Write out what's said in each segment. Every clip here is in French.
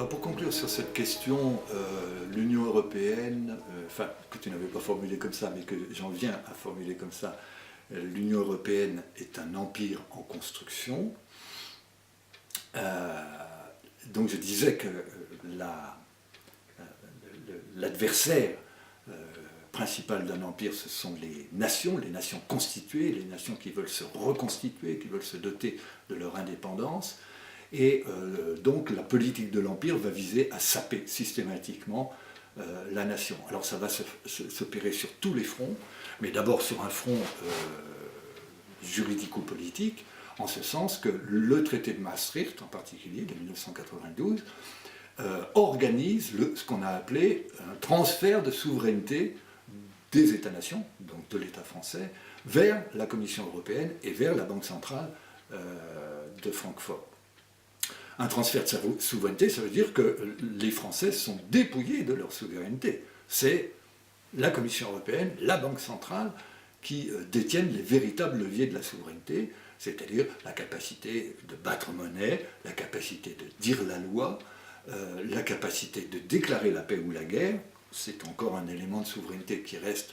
Alors pour conclure sur cette question, l'Union européenne, enfin que tu n'avais pas formulé comme ça, mais que j'en viens à formuler comme ça, l'Union européenne est un empire en construction. Donc je disais que l'adversaire principal d'un empire, ce sont les nations constituées, les nations qui veulent se reconstituer, qui veulent se doter de leur indépendance. Et donc la politique de l'Empire va viser à saper systématiquement la nation. Alors ça va s'opérer sur tous les fronts, mais d'abord sur un front juridico-politique, en ce sens que le traité de Maastricht, en particulier, de 1992, organise ce qu'on a appelé un transfert de souveraineté des États-nations, donc de l'État français, vers la Commission européenne et vers la Banque centrale de Francfort. Un transfert de souveraineté, ça veut dire que les Français sont dépouillés de leur souveraineté. C'est la Commission européenne, la Banque centrale, qui détiennent les véritables leviers de la souveraineté, c'est-à-dire la capacité de battre monnaie, la capacité de dire la loi, la capacité de déclarer la paix ou la guerre. C'est encore un élément de souveraineté qui reste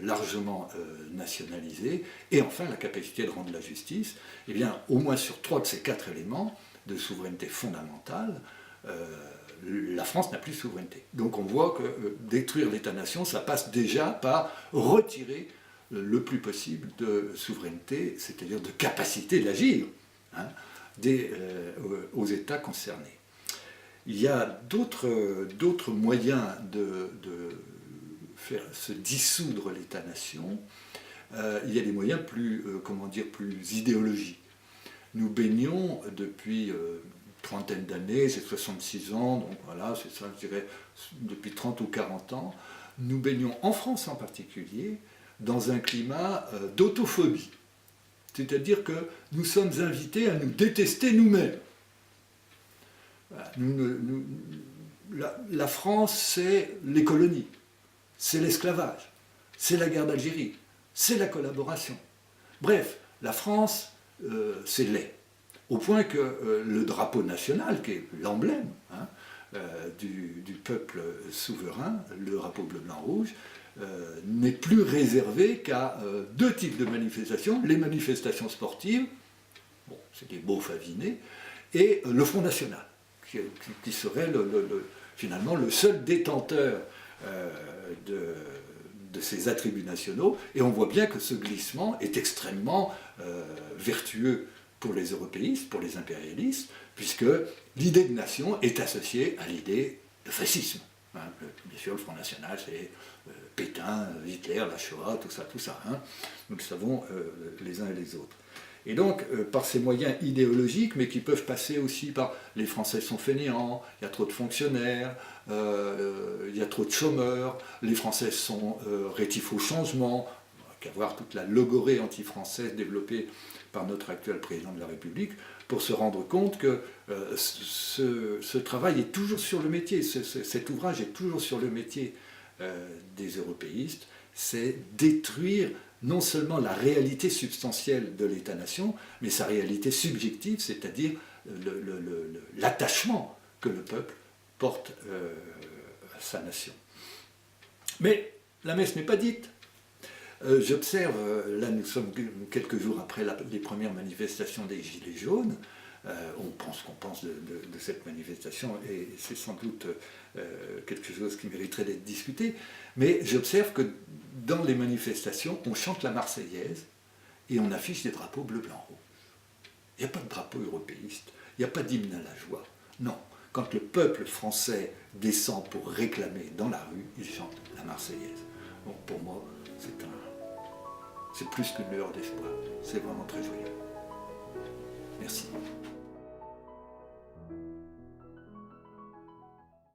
largement nationalisé. Et enfin, la capacité de rendre la justice. Eh bien, au moins sur 3 de ces 4 éléments de souveraineté fondamentale, la France n'a plus de souveraineté. Donc on voit que détruire l'État-nation, ça passe déjà par retirer le plus possible de souveraineté, c'est-à-dire de capacité d'agir aux États concernés. Il y a d'autres moyens de faire se dissoudre l'État-nation. Il y a des moyens plus idéologiques. Nous baignons depuis trentaine d'années, c'est 66 ans, donc voilà, c'est ça, je dirais, depuis 30 ou 40 ans, nous baignons en France en particulier dans un climat d'autophobie. C'est-à-dire que nous sommes invités à nous détester nous-mêmes. La France, c'est les colonies, c'est l'esclavage, c'est la guerre d'Algérie, c'est la collaboration. Bref, la France, c'est laid. Au point que le drapeau national, qui est l'emblème du peuple souverain, le drapeau bleu-blanc-rouge, n'est plus réservé qu'à 2 types de manifestations, les manifestations sportives, bon, c'est des beaux favinés, et le Front National, qui serait finalement le seul détenteur de ces attributs nationaux, et on voit bien que ce glissement est extrêmement vertueux pour les européistes, pour les impérialistes, puisque l'idée de nation est associée à l'idée de fascisme. Bien sûr, le Front National, c'est Pétain, Hitler, la Shoah, tout ça. Nous le savons les uns et les autres. Et donc, par ces moyens idéologiques, mais qui peuvent passer aussi par les Français sont fainéants, il y a trop de fonctionnaires, il y a trop de chômeurs, les Français sont rétifs au changement, qu'à voir toute la logorée anti-française développée par notre actuel président de la République, pour se rendre compte que ce travail est toujours sur le métier, cet ouvrage est toujours sur le métier des européistes, c'est détruire non seulement la réalité substantielle de l'État-nation, mais sa réalité subjective, c'est-à-dire l'attachement que le peuple porte à sa nation. Mais la messe n'est pas dite. J'observe, là nous sommes quelques jours après les premières manifestations des Gilets jaunes, on pense qu'on pense de cette manifestation et c'est sans doute quelque chose qui mériterait d'être discuté, mais j'observe que dans les manifestations, on chante la Marseillaise et on affiche des drapeaux bleu, blanc, rouge. Il n'y a pas de drapeau européiste, il n'y a pas d'hymne à la joie. Non, quand le peuple français descend pour réclamer dans la rue, il chante la Marseillaise. Donc pour moi, c'est plus qu'une lueur d'espoir, c'est vraiment très joyeux. Merci.